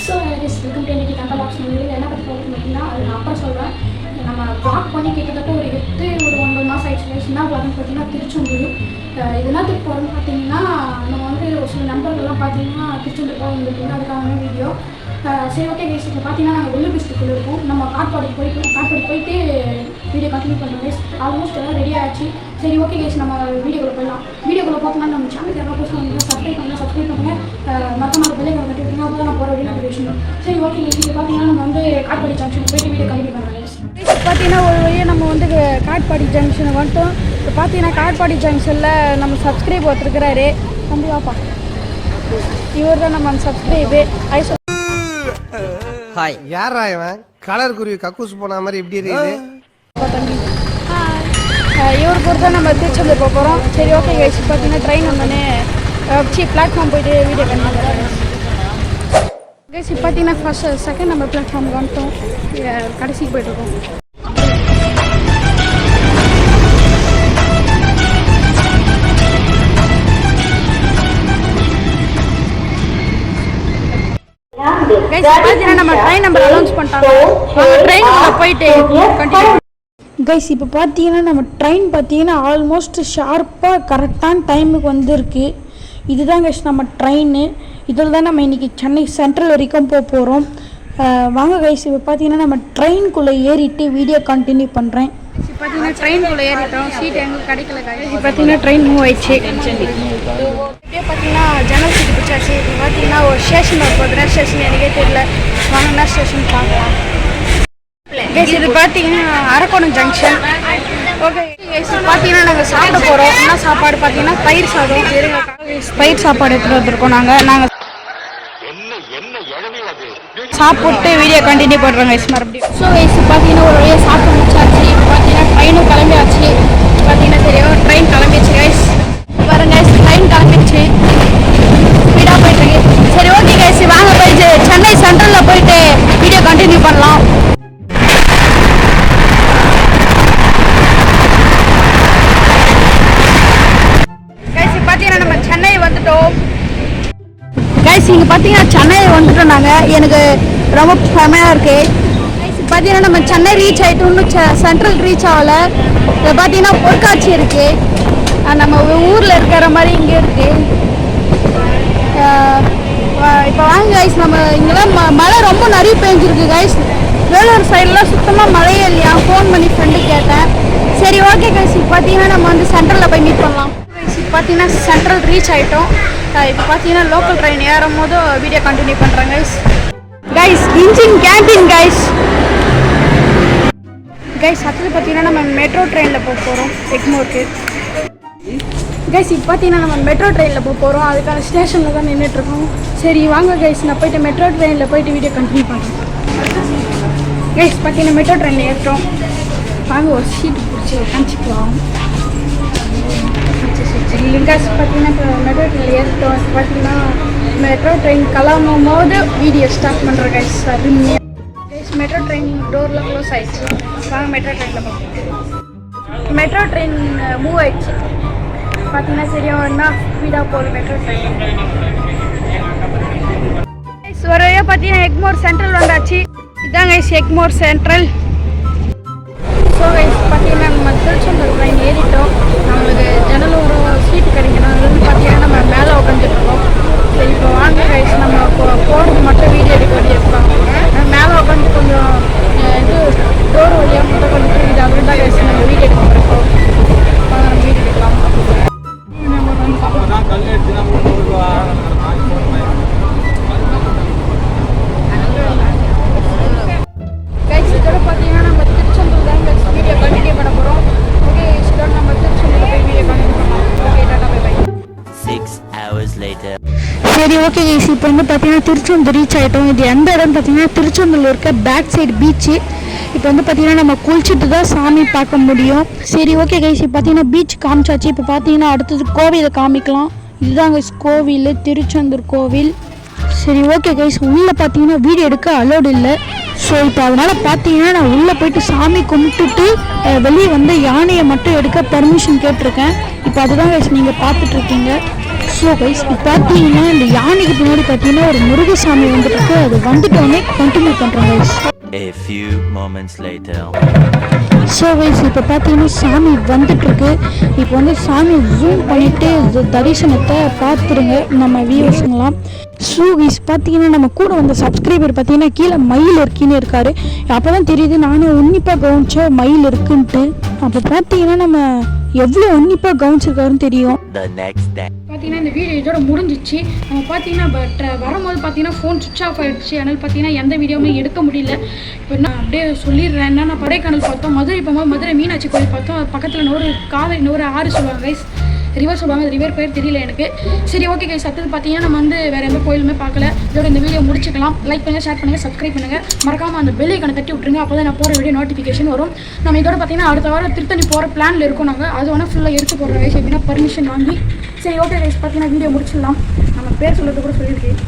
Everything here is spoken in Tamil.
ஸோ வெல்கம் டு இன்னைக்கு கண்டா பாக்ஸ் மூவியில் என்ன பற்றி பார்க்கணும் அப்படின்னா அது நான் அப்புறம் சொல்கிறேன். நம்ம ப்ளாக் பண்ணி கிட்டத்தட்ட ஒரு 9 மாதம் ஆயிடுச்சு. என்ன ப்ளாக்னு பார்த்தீங்கன்னா திருச்செந்தூர். இது என்னத்துக்கு போகிறோம்னு பார்த்தீங்கன்னா நம்ம வந்து ஒரு சில நண்பர்கள்லாம் பார்த்தீங்கன்னா திருச்செந்தூர் போக வந்துருக்கீங்க, அதுக்கான வீடியோ. சரி ஓகே கைஸ், இப்போ பார்த்தீங்கன்னா நாங்கள் வெள்ளு டிஸ்ட்ரிக்டில் இருக்கோம். நம்ம காட்பாடி போயிட்டு வீடியோ கண்டினியூ பண்ணுறோம் கைஸ். ஆல்மோஸ்ட் எல்லாம் ரெடி ஆகிடுச்சு. சரி ஓகே கைஸ், நம்ம வீடியோக்குள்ளே போயிடலாம். வீடியோக்குள்ளே பார்த்தோம்னா நம்ம சேனலுக்கு யாராவது புதுசாக வந்து சப்ஸ்கிரைப் பண்ணுங்கள். மற்றவங்க பிள்ளைங்க கட்டி விட்டுங்க, அப்போ தான் நான் போகிற வீடியோ விஷயம். சரி ஓகே கைஸ், இப்போ பார்த்தீங்கன்னா நம்ம வந்து காட்பாடி ஜங்ஷன் போயிட்டு வீடியோ கண்டினியூ பண்ணுறோம் கைஸ். பார்த்தீங்கன்னா ஒரு வழியாக நம்ம வந்து காட்பாடி ஜங்ஷனை வந்துட்டோம். இப்போ பார்த்தீங்கன்னா காட்பாடி ஜங்ஷனில் நம்ம சப்ஸ்கிரைப் ஒருத்தருக்கிறாரு. தம்பி வாப்பா, இவர் தான் நம்ம சப்ஸ்கிரைபு. ஹாய், யாரா இவன்? கலர் குருவி கக்கூஸ் போன மாதிரி எப்படி இருக்குது? தம்பி இவர் பொறுத்தா நம்ம திருச்செந்தூர் போக போகிறோம். சரி ஓகே கைஸ், பார்த்தீங்கன்னா ட்ரெயின் வந்தோடனே பிளாட்ஃபார்ம் போயிட்டு வீடியோ கண்டிப்பாக கைஸ். இப்போ பார்த்தீங்கன்னா செகண்ட் நம்ம பிளாட்ஃபார்முக்கு வந்துட்டோம். கடைசிக்கு போயிட்டுருக்கோம். நம்ம ட்ரெயின் நம்பர் அனௌன்ஸ் பண்ணிட்டாங்க. ட்ரெயினுக்குள்ள போயிட்டு கண்டினியூ. கைஸ் இப்போ பார்த்தீங்கன்னா நம்ம ட்ரெயின் பார்த்தீங்கன்னா ஆல்மோஸ்ட் ஷார்ப்பாக கரெக்டான டைமுக்கு வந்திருக்கு. இதுதான் கைஸ் நம்ம ட்ரெயின். இதில் தான் நம்ம இன்றைக்கி சென்னை சென்ட்ரல் வரைக்கும் போக போகிறோம். வாங்க கைஸ், இப்போ பார்த்தீங்கன்னா நம்ம ட்ரெயின்குள்ளே ஏறிட்டு வீடியோ கண்டினியூ பண்ணுறேன். இப்போ பார்த்தீங்கன்னா ட்ரெயின்குள்ளே ஏறிட்டோம். சீட் எங்களுக்கு கிடைக்கல கைஸ். இப்போ பார்த்தீங்கன்னா ட்ரெயின் மூவ் ஆயிடுச்சு. இப்படியே பார்த்தீங்கன்னா ஜன்னல் சீட்டு பிடிச்சாச்சு. இப்போ பார்த்தீங்கன்னா ஒரு ஸ்டேஷன் போகுது. என்ன ஸ்டேஷன் எனக்கே தெரியல. வாங்க என்ன ஸ்டேஷன் பார்க்கலாம் கைஸ். இது பார்த்தீங்கன்னா அரக்கோணம் ஜங்ஷன். ஓகே கைஸ், பார்த்தீங்கன்னா நாங்கள் சாப்பிட போகிறோம். என்ன சாப்பாடு பார்த்தீங்கன்னா தயிர் சாதம். தயிர் சாப்பாடு எடுத்துகிட்டு வந்திருக்கோம். நாங்கள் சாப்பிட்டு வீடியோ கண்டினியூ பண்ணுறோம் கைஸ் மறுபடியும். ஸோ கைஸ் பார்த்தீங்கன்னா ஒரு வழியாக சாப்பிட்டு முடிச்சாச்சு. இப்போ பார்த்தீங்கன்னா ட்ரெயினும் கிளம்பியாச்சு. பார்த்தீங்கன்னா தெரியும் ட்ரெயின் கிளம்பிடுச்சு கைஸ். பாருங்க கைஸ், ட்ரெயின் கிளம்பிடுச்சு. ஸ்பீடாக போயிட்டுருக்கு. சரி ஓகே கைஸ், வாங்க போயிட்டு சென்னை சென்ட்ரலில் போயிட்டு வீடியோ கண்டினியூ பண்ணலாம். கைஸ் பார்த்தீங்கன்னா நம்ம சென்னை வந்துட்டோம். கைஸ் இங்கே பார்த்தீங்கன்னா சென்னை வந்துட்டோம் நாங்கள். எனக்கு ரொம்ப செமையாக இருக்குது கைஸ். பார்த்தீங்கன்னா நம்ம சென்னை ரீச் ஆகிட்டு இன்னும் சென்ட்ரல் ரீச் ஆகலை. இதில் பார்த்தீங்கன்னா பொருட்காட்சி இருக்குது. நம்ம ஊரில் இருக்கிற மாதிரி இங்கே இருக்குது. இப்போ வாங்க கைஸ், நம்ம இங்கெல்லாம் மழை ரொம்ப நிறைய பெஞ்சிருக்கு கைஸ். வேலூர் சைட்லாம் சுத்தமாக மழையே இல்லையா. ஃபோன் பண்ணி ஃப்ரெண்டு கேட்டேன். சரி ஓகே கைஸ், இப்போ பார்த்தீங்கன்னா நம்ம வந்து சென்ட்ரலில் போய் மீட் பண்ணலாம். கைஸ் இப்போ பார்த்தீங்கன்னா சென்ட்ரல் ரீச் ஆகிட்டோம். இப்போ பார்த்தீங்கன்னா லோக்கல் ட்ரெயின் ஏறும் போது வீடியோ கண்டினியூ பண்ணுறேன் guys. Guys engine canteen guys. Guys அடுத்தது பார்த்தீங்கன்னா நம்ம மெட்ரோ ட்ரெயினில் போக போகிறோம் எக்மோருக்கு. கைஸ் இப்போ பார்த்தீங்கன்னா நம்ம மெட்ரோ ட்ரெயினில் போக போகிறோம். அதுக்கான ஸ்டேஷனில் தான் நின்றுட்டுருக்கோம். சரி வாங்க கைஸ், நான் போய்ட்டு மெட்ரோ ட்ரெயினில் போய்ட்டு வீடியோ கண்டினியூ பண்ணுறேன். கைஸ் பார்த்தீங்கன்னா மெட்ரோ ட்ரெயினில் ஏற்றோம். வாங்க ஒரு சீட்டு பிடிச்சி காமிச்சிக்கலாம். லிங்காஸ் பார்த்தீங்கன்னா இப்போ மெட்ரோ ட்ரெயினில் ஏறிட்டோம். இப்போ பார்த்தீங்கன்னா மெட்ரோ ட்ரெயின் கிளம்பும் போது வீடியோ ஸ்டார்ட் பண்ணுறேன் கைஸ். அருமையாக கைஸ் மெட்ரோ ட்ரெயின் டோர்லாம் க்ளோஸ் ஆகிடுச்சு. வாங்க மெட்ரோ ட்ரெயினில் பார்ப்போம். மெட்ரோ ட்ரெயின் மூவ் ஆகிடுச்சு. பார்த்தீங்கன்னா சரியாக என்ன ஸ்பீடாக போகுது மெட்ரோ ட்ரெயின். கைஸ் ஒரு வழியாக பார்த்தீங்கன்னா எக்மோர் சென்ட்ரல் வந்தாச்சு. இதான் guys Egmore central. So guys பார்த்தீங்கன்னா நம்ம திருச்செந்தூர் ட்ரெயின் ஏறிட்டோம். நம்மளுக்கு ஜன்னல் ஒரு சீட்டு கிடைக்கணும். அது வந்து பார்த்தீங்கன்னா நம்ம மேலே உட்காந்துட்ருக்கோம். சரி இப்போ வாங்க கைஸ், நம்ம போகிறது மட்டும் வீடியோ எடுக்க வேண்டியிருக்கோம். மேலே உட்காந்து கொஞ்சம் இது டோர் வழியாக மட்டும் கொஞ்சம் தெரியுது. அப்படின்னு தான் கைஸ் நம்ம வீடியோ எடுக்க போகிறோம். நம்ம வீடியோ எடுக்கலாம். கைஸ் இதோட பார்த்தீங்கன்னா நம்ம திருச்செந்தூர் தான் கைஸ் வீடியோ கண்டினியூ பண்ண போகிறோம். ஓகே இதோட நம்ம திருச்செந்தூர் போய் வீடியோ கண்டினியூ பண்ணலாம். Okay tata bye bye. 6 hours later. சரி ஓகே கைஸ், இப்போ வந்து பார்த்தீங்கன்னா திருச்செந்தூர் ரீச் ஆகிட்டோம். இது எந்த இடம் பார்த்தீங்கன்னா திருச்செந்தூரில் இருக்க பேக் சைடு பீச்சு. இப்போ வந்து பார்த்தீங்கன்னா நம்ம குளிச்சுட்டு தான் சாமி பார்க்க முடியும். சரி ஓகே கைஸ், இப்போ பார்த்தீங்கன்னா பீச் காமிச்சாச்சு. இப்போ பார்த்தீங்கன்னா அடுத்தது கோவிலை காமிக்கலாம். இதுதான் கைஸ் கோவில், திருச்செந்தூர் கோவில். சரி ஓகே கைஸ், உள்ளே பார்த்தீங்கன்னா வீடியோ எடுக்க அலோடு இல்லை. ஸோ இப்போ அதனால் பார்த்தீங்கன்னா நான் உள்ளே போயிட்டு சாமி கும்பிட்டுட்டு வெளியே வந்து யானையை மட்டும் எடுக்க பர்மிஷன் கேட்டிருக்கேன். இப்போ அதுதான் கைஸ் நீங்கள் பார்த்துட்ருக்கீங்க. ஸோ கைஸ் இப்போ பார்த்தீங்கன்னா இந்த யானைக்கு பின்னாடி பார்த்தீங்கன்னா ஒரு முருகசாமி வந்துருக்கு. அது வந்துட்டோடனே கண்டினியூ பண்ணுறோம் guys. A few moments later. So guys இப்போ பார்த்தீங்கன்னா சாமி வந்துட்டுருக்கு. இப்போ வந்து சாமி ஜூம் பண்ணிவிட்டு தரிசனத்தை பார்த்துருங்க நம்ம வியூவர்ஸுங்களாம். ஸோ கைஸ் பார்த்தீங்கன்னா நம்ம கூட வந்த சப்ஸ்கிரைபர் பார்த்தீங்கன்னா கீழே மயில் இருக்குன்னு இருக்காரு. அப்போ தான் தெரியுது நானும் உன்னிப்பாக கவனிச்சேன் மயில் இருக்குன்ட்டு. அப்போ பார்த்தீங்கன்னா நம்ம எவ்வளோ உன்னிப்பாக கவனிச்சிருக்காருன்னு தெரியும். The next day. பார்த்தீங்கன்னா இந்த வீடியோ இதோட முடிஞ்சிச்சு. நம்ம பார்த்தீங்கன்னா வரும்போது பார்த்தீங்கன்னா ஃபோன் சுவிட்ச் ஆஃப் ஆகிடுச்சு. அதனால் பார்த்தீங்கன்னா எந்த வீடியோவுமே எடுக்க முடியல. இப்போ நான் அப்படியே சொல்லிடுறேன். என்னன்னா கொடைக்கானல் பார்த்தோம், மதுரை போகும்போது மதுரை மீனாட்சி கோயில் பார்த்தோம். அது பக்கத்தில் ஒரு காவேரி ஒரு ஆறு சொல்லுவாங்க கைஸ், ரிவர் சொல்லுவாங்க. அது ரிவர் பேர் தெரியல எனக்கு. சரி ஓகே கைஸ், அடுத்தது பார்த்தீங்கன்னா நம்ம வந்து வேறு எந்த கோயிலுமே பார்க்கல. இதோட இந்த வீடியோ முடிச்சுக்கலாம். லைக் பண்ணுங்கள், ஷேர் பண்ணுங்கள், சப்ஸ்கிரைப் பண்ணுங்கள். மறக்காமல் அந்த பெல் ஐக்கானை தட்டி விட்டுருங்க. அப்போ தான் நான் போகிற வீடியோ நோட்டிஃபிகேஷன் வரும். நம்ம இதோட பார்த்தீங்கன்னா அடுத்த வாரம் திருத்தணி போகிற பிளானில் இருக்கோம் நாங்கள். அது வேணால் ஃபுல்லாக எடுத்து போடுற கைஸ் எப்படின்னா பர்மிஷன் வாங்கி. சரி ஓகே கைஸ், பார்த்தீங்கன்னா வீடியோ முடிச்சிடலாம். நம்ம பேர் சொல்கிறது கூட சொல்லியிருக்கேன்.